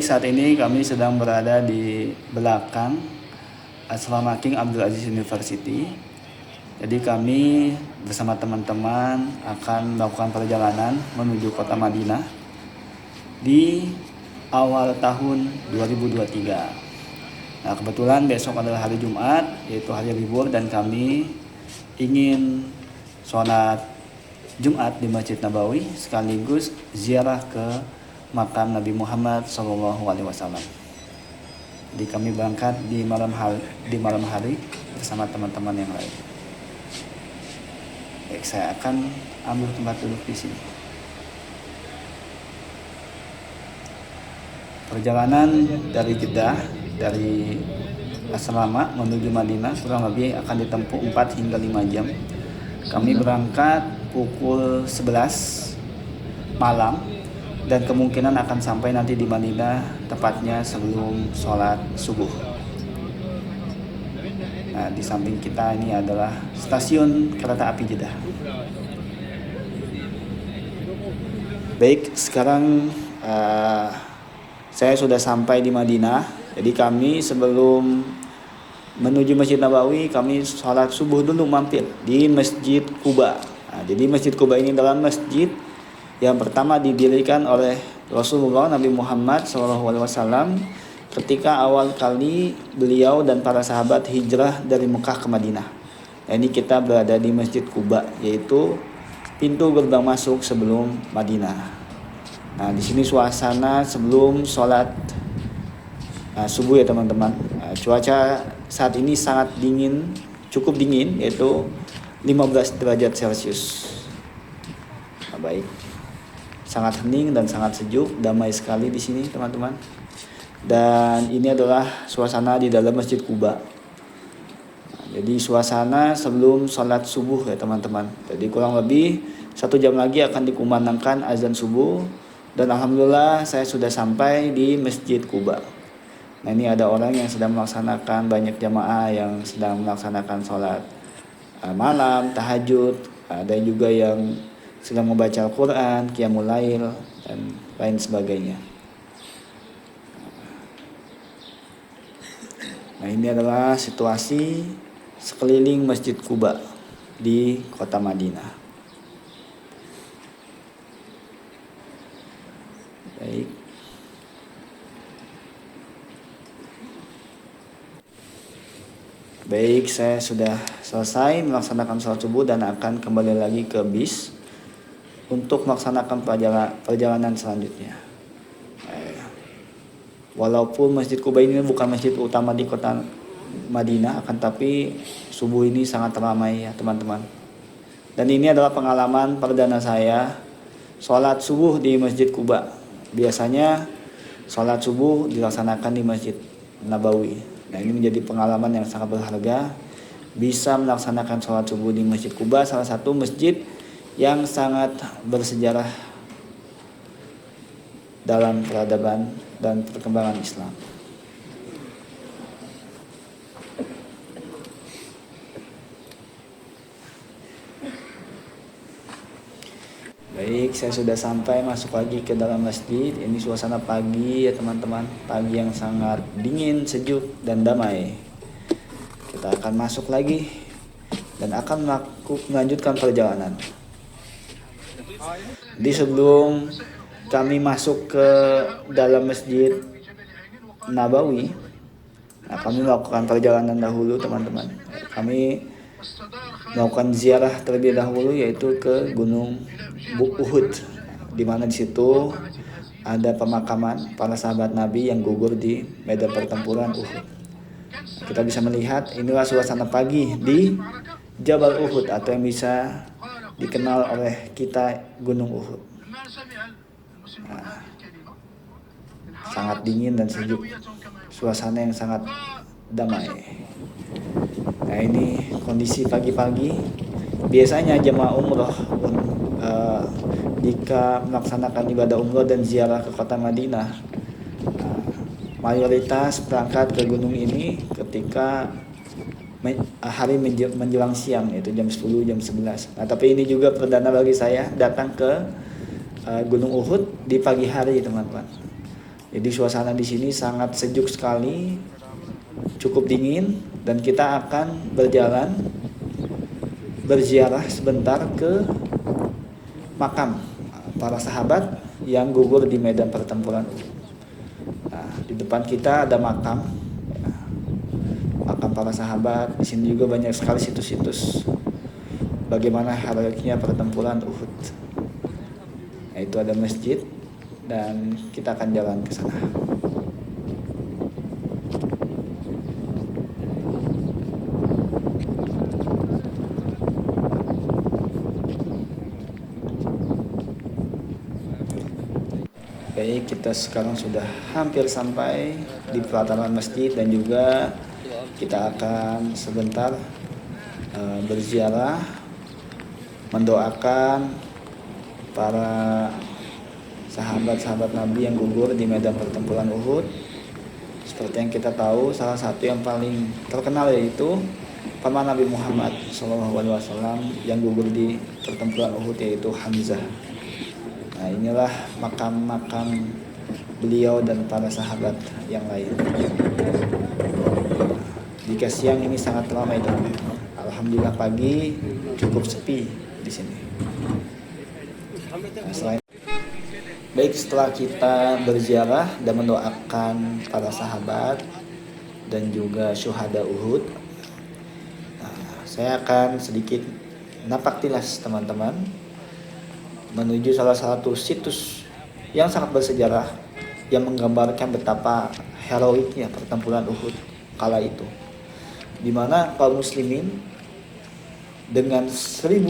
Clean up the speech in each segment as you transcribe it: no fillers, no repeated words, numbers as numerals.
Baik, saat ini kami sedang berada di belakang Asrama King Abdul Aziz University. Jadi kami bersama teman-teman akan melakukan perjalanan menuju kota Madinah di awal tahun 2023. Nah, kebetulan besok adalah hari Jumat, yaitu hari libur, dan kami ingin sholat Jumat di Masjid Nabawi sekaligus ziarah ke makam Nabi Muhammad SAW. Jadi kami berangkat di malam hari bersama teman-teman yang lain. Baik, saya akan ambil tempat duduk di sini. Perjalanan dari Jeddah, dari asrama menuju Madinah kurang lebih akan ditempuh 4 hingga 5 jam. Kami berangkat pukul 11 malam dan kemungkinan akan sampai nanti di Madinah tepatnya sebelum sholat subuh. Nah, di samping kita ini adalah stasiun kereta api Jeddah. Baik, sekarang saya sudah sampai di Madinah. Jadi kami sebelum menuju Masjid Nabawi, kami sholat subuh dulu mampir di Masjid Quba. Nah, jadi Masjid Quba ini adalah masjid yang pertama didirikan oleh Rasulullah Nabi Muhammad SAW ketika awal kali beliau dan para sahabat hijrah dari Mekah ke Madinah. Nah, ini kita berada di Masjid Quba, yaitu pintu gerbang masuk sebelum Madinah. Nah, di sini suasana sebelum sholat subuh ya teman-teman. Cuaca saat ini sangat dingin, cukup dingin, yaitu 15 derajat Celcius. Nah, baik. Sangat hening dan sangat sejuk, damai sekali di sini teman-teman. Dan ini adalah suasana di dalam Masjid Quba. Nah, jadi suasana sebelum sholat subuh ya teman-teman. Jadi kurang lebih 1 jam lagi akan dikumandangkan azan subuh. Dan alhamdulillah saya sudah sampai di Masjid Quba. Nah, ini ada orang yang sedang melaksanakan, banyak jamaah yang sedang melaksanakan sholat malam, tahajud. Ada juga yang sedang membaca Al-Quran, Qiyamul Lail, dan lain sebagainya. Nah, ini adalah situasi sekeliling Masjid Quba di kota Madinah. Baik. Baik, saya sudah selesai melaksanakan sholat subuh dan akan kembali lagi ke bis untuk melaksanakan perjalanan selanjutnya. Walaupun Masjid Quba ini bukan masjid utama di kota Madinah, akan tapi subuh ini sangat ramai ya teman-teman. Dan ini adalah pengalaman perdana saya sholat subuh di Masjid Quba. Biasanya sholat subuh dilaksanakan di Masjid Nabawi. Nah, ini menjadi pengalaman yang sangat berharga. Bisa melaksanakan sholat subuh di Masjid Quba, salah satu masjid yang sangat bersejarah dalam peradaban dan perkembangan Islam. Baik, saya sudah sampai masuk lagi ke dalam masjid. Ini suasana pagi ya teman-teman, pagi yang sangat dingin, sejuk, dan damai. Kita akan masuk lagi dan akan melanjutkan perjalanan. Jadi sebelum kami masuk ke dalam Masjid Nabawi, kami melakukan perjalanan dahulu teman-teman. Kami melakukan ziarah terlebih dahulu, yaitu ke Gunung Uhud, di mana di situ ada pemakaman para sahabat Nabi yang gugur di medan pertempuran Uhud. Kita bisa melihat inilah suasana pagi di Jabal Uhud, atau yang bisa dikenal oleh kita Gunung Uhud. Nah, sangat dingin dan sejuk, suasana yang sangat damai. Nah, ini kondisi pagi-pagi. Biasanya jemaah umroh jika melaksanakan ibadah umroh dan ziarah ke kota Madinah, mayoritas berangkat ke gunung ini ketika hari menjelang siang, yaitu jam 10, jam 11. Nah, tapi ini juga perdana bagi saya datang ke Gunung Uhud di pagi hari teman-teman. Jadi suasana di sini sangat sejuk sekali, cukup dingin, dan kita akan berziarah sebentar ke makam para sahabat yang gugur di medan pertempuran. Nah, di depan kita ada makam, ya, makam para sahabat. Di sini juga banyak sekali situs-situs bagaimana heroiknya pertempuran Uhud. Nah, itu ada masjid dan kita akan jalan ke sana. Baik, kita sekarang sudah hampir sampai di pelataran masjid dan juga kita akan sebentar berziarah, mendoakan para sahabat-sahabat Nabi yang gugur di medan pertempuran Uhud. Seperti yang kita tahu, salah satu yang paling terkenal yaitu paman Nabi Muhammad SAW yang gugur di pertempuran Uhud, yaitu Hamzah. Nah, inilah makam-makam beliau dan para sahabat yang lain. Jika siang ini sangat ramai, dan alhamdulillah pagi cukup sepi di sini. Nah, baik, setelah kita berziarah dan mendoakan para sahabat dan juga syuhada Uhud, saya akan sedikit napak tilas teman-teman menuju salah satu situs yang sangat bersejarah yang menggambarkan betapa heroiknya pertempuran Uhud kala itu, di mana kaum muslimin dengan 1.000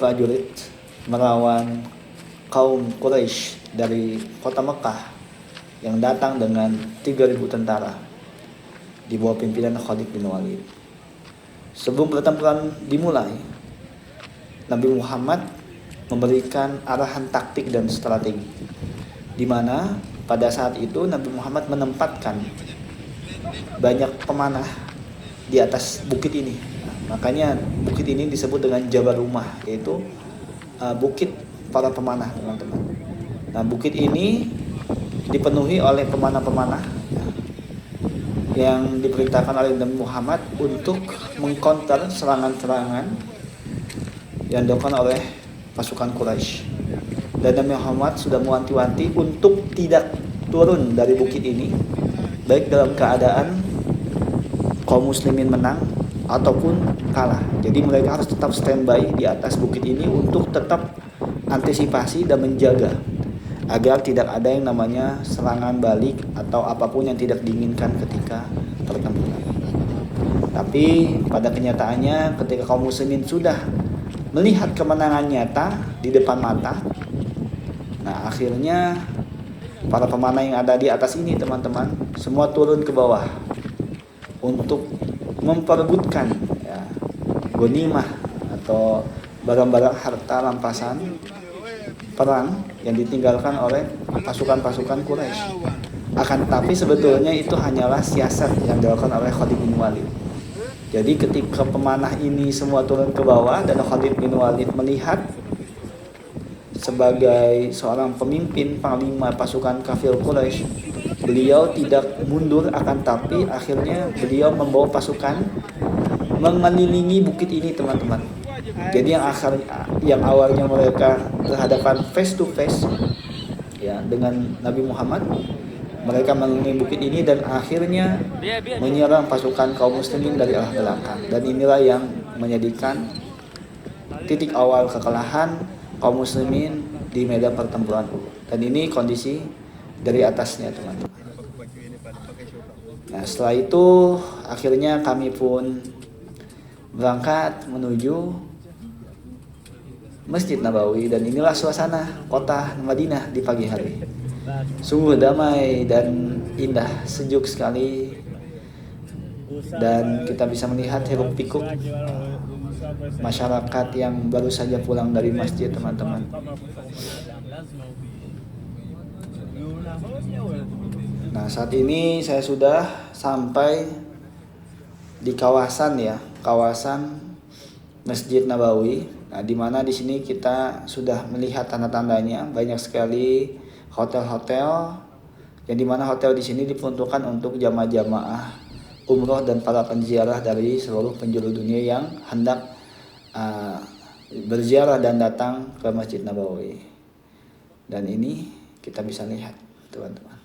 prajurit melawan kaum Quraisy dari kota Mekah yang datang dengan 3.000 tentara di bawah pimpinan Khalid bin Walid. Sebelum pertempuran dimulai, Nabi Muhammad memberikan arahan taktik dan strategi, di mana pada saat itu Nabi Muhammad menempatkan banyak pemanah di atas bukit ini. Makanya bukit ini disebut dengan Jabal Rumah, yaitu bukit para pemanah, teman-teman. Nah, bukit ini dipenuhi oleh pemanah-pemanah yang diperintahkan oleh Nabi Muhammad untuk mengkonter serangan-serangan yang dilakukan oleh pasukan Quraisy. Dan Nabi Muhammad sudah mewanti-wanti untuk tidak turun dari bukit ini, baik dalam keadaan kaum muslimin menang ataupun kalah. Jadi mereka harus tetap standby di atas bukit ini untuk tetap antisipasi dan menjaga agar tidak ada yang namanya serangan balik atau apapun yang tidak diinginkan ketika pertempuran. Tapi pada kenyataannya ketika kaum muslimin sudah melihat kemenangan nyata di depan mata, nah akhirnya para pemanah yang ada di atas ini, teman-teman, semua turun ke bawah untuk memperebutkan ghanimah atau barang-barang harta rampasan perang yang ditinggalkan oleh pasukan-pasukan Quraisy. Akan tetapi sebetulnya itu hanyalah siasat yang dilakukan oleh Khalid bin Walid. Jadi ketika pemanah ini semua turun ke bawah dan Khalid bin Walid melihat sebagai seorang pemimpin panglima pasukan kafir Quraisy, beliau tidak mundur, akan tapi akhirnya beliau membawa pasukan mengelilingi bukit ini, teman-teman. Jadi yang awalnya mereka berhadapan face to face ya dengan Nabi Muhammad, mereka mengelilingi bukit ini dan akhirnya menyerang pasukan kaum muslimin dari arah belakang. Dan inilah yang menjadikan titik awal kekalahan kaum muslimin di medan pertempuran Uhud. Dan ini kondisi dari atasnya, teman-teman. Nah, setelah itu akhirnya kami pun berangkat menuju Masjid Nabawi, dan inilah suasana kota Madinah di pagi hari. Sungguh damai dan indah, sejuk sekali, dan kita bisa melihat hiruk pikuk masyarakat yang baru saja pulang dari masjid, teman-teman. Nah, saat ini saya sudah sampai di kawasan Masjid Nabawi. Nah, di mana di sini kita sudah melihat tanda-tandanya, banyak sekali hotel-hotel yang dimana hotel di sini diperuntukkan untuk jamaah-jamaah umroh dan para penziarah dari seluruh penjuru dunia yang hendak berziarah dan datang ke Masjid Nabawi. Dan ini kita bisa lihat, teman-teman,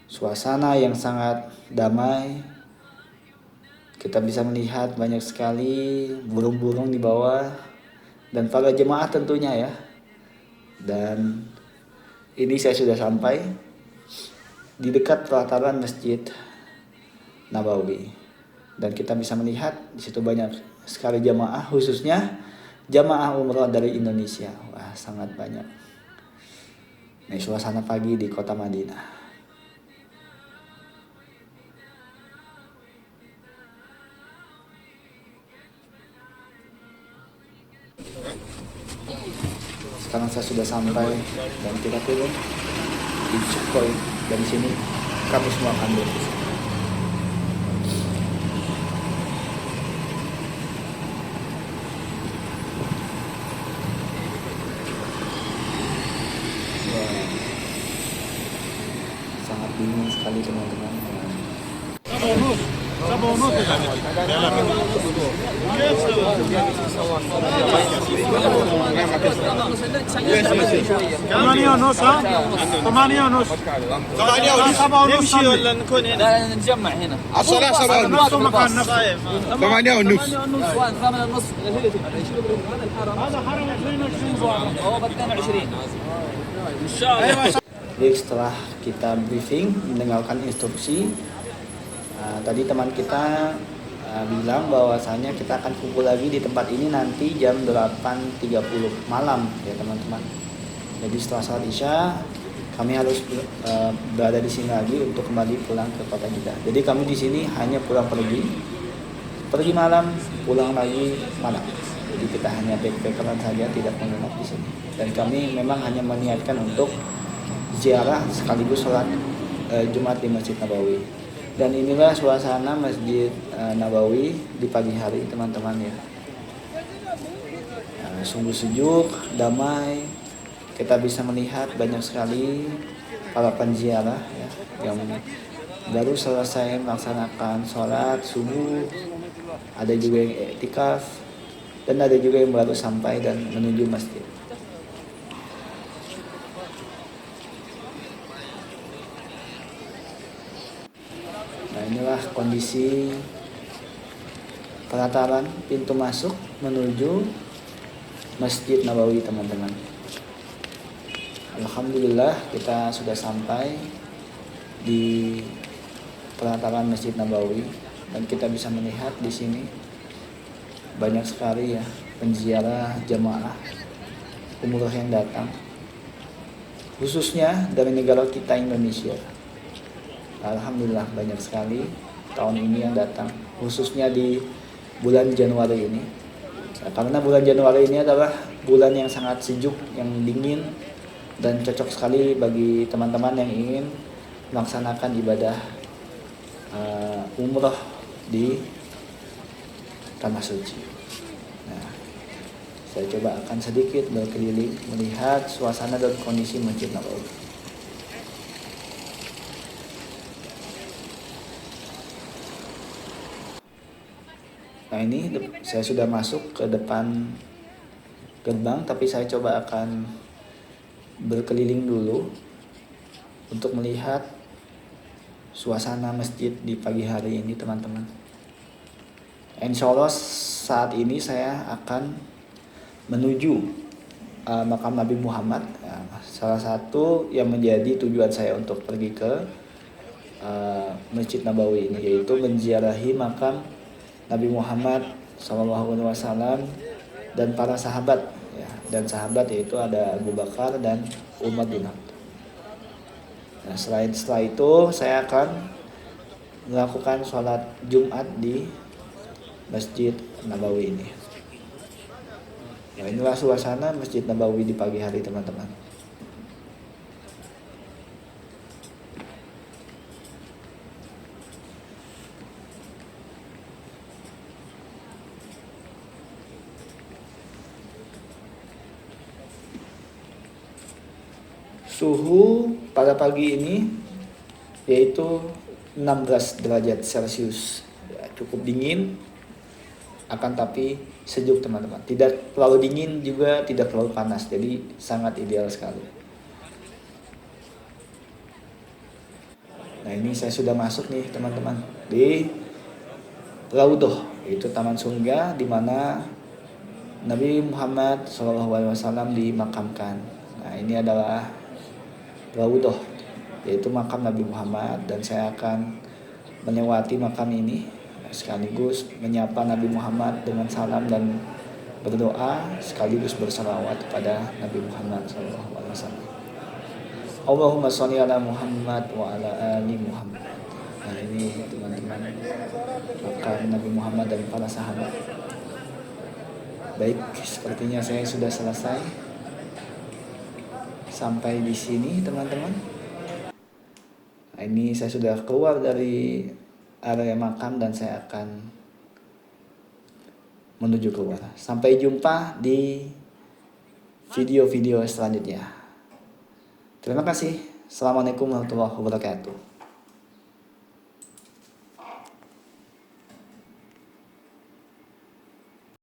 suasana yang sangat damai. Kita bisa melihat banyak sekali burung-burung di bawah dan para jemaah tentunya ya. Dan ini saya sudah sampai di dekat pelataran Masjid Nabawi. Dan kita bisa melihat di situ banyak sekali jamaah, khususnya jamaah umroh dari Indonesia. Wah, sangat banyak. Ini suasana pagi di kota Madinah. Sekarang saya sudah sampai dan kita turun di checkpoint. Dari sini kami semua akan berpisah. Sangat bingung sekali teman-teman. ثمانية ونص ها؟ ثمانية ونص سبعة ونص ولا نكون هنا؟ لا نتجمع هنا الصلاة سبعة ونص مكان نفسه ثمانية ونص ثمانية ونص هذا حرم 22 هو ب 22 إن شاء الله. Jadi setelah kita briefing mendengarkan instruksi, tadi teman kita bilang bahwasanya kita akan kumpul lagi di tempat ini nanti jam 8.30 malam ya teman-teman. Jadi setelah salat Isya kami harus berada di sini lagi untuk kembali pulang ke kota Jeddah. Jadi kami di sini hanya pulang pergi malam, pulang lagi malam. Jadi kita hanya backpackeran saja, tidak menginap di sini. Dan kami memang hanya meniatkan untuk ziarah sekaligus sholat Jumat di Masjid Nabawi. Dan inilah suasana Masjid Nabawi di pagi hari teman-teman ya. Sungguh sejuk, damai. Kita bisa melihat banyak sekali para penziarah ya, yang baru selesai melaksanakan sholat subuh. Ada juga yang iktikaf dan ada juga yang baru sampai dan menuju masjid. Nah, inilah kondisi pelataran pintu masuk menuju Masjid Nabawi teman-teman. Alhamdulillah kita sudah sampai di pelataran Masjid Nabawi dan kita bisa melihat di sini banyak sekali ya penziarah jamaah umroh yang datang, khususnya dari negara kita Indonesia. Alhamdulillah banyak sekali tahun ini yang datang, khususnya di bulan Januari ini. Karena bulan Januari ini adalah bulan yang sangat sejuk, yang dingin, dan cocok sekali bagi teman-teman yang ingin melaksanakan ibadah umroh di Tanah Suci. Nah, saya coba akan sedikit berkeliling melihat suasana dan kondisi Masjid Nabawi. Nah, ini saya sudah masuk ke depan gerbang, tapi saya coba akan berkeliling dulu untuk melihat suasana masjid di pagi hari ini teman-teman. Insya Allah saat ini saya akan menuju makam Nabi Muhammad, salah satu yang menjadi tujuan saya untuk pergi ke Masjid Nabawi ini, yaitu menziarahi makam Nabi Muhammad SAW dan para sahabat ya, dan sahabat yaitu ada Abu Bakar dan Umar bin Khattab. Nah, setelah itu saya akan melakukan sholat Jumat di Masjid Nabawi ini. Ya, inilah suasana Masjid Nabawi di pagi hari teman-teman. Suhu pada pagi ini yaitu 16 derajat Celcius. Ya, cukup dingin, akan tapi sejuk teman-teman. Tidak terlalu dingin juga tidak terlalu panas, jadi sangat ideal sekali. Nah ini saya sudah masuk nih teman-teman di Raudhah, yaitu taman surga di mana Nabi Muhammad SAW dimakamkan. Nah ini adalah Raudhah, yaitu makam Nabi Muhammad, dan saya akan melewati makam ini sekaligus menyapa Nabi Muhammad dengan salam dan berdoa sekaligus bersalawat kepada Nabi Muhammad SAW. Allahumma sholli ala Muhammad wa ala ali Muhammad. Nah ini teman-teman makam Nabi Muhammad dan para sahabat. Baik, sepertinya saya sudah selesai sampai di sini teman-teman. Nah, ini saya sudah keluar dari area makam dan saya akan menuju keluar. Sampai jumpa di video-video selanjutnya. Terima kasih. Assalamualaikum warahmatullahi wabarakatuh.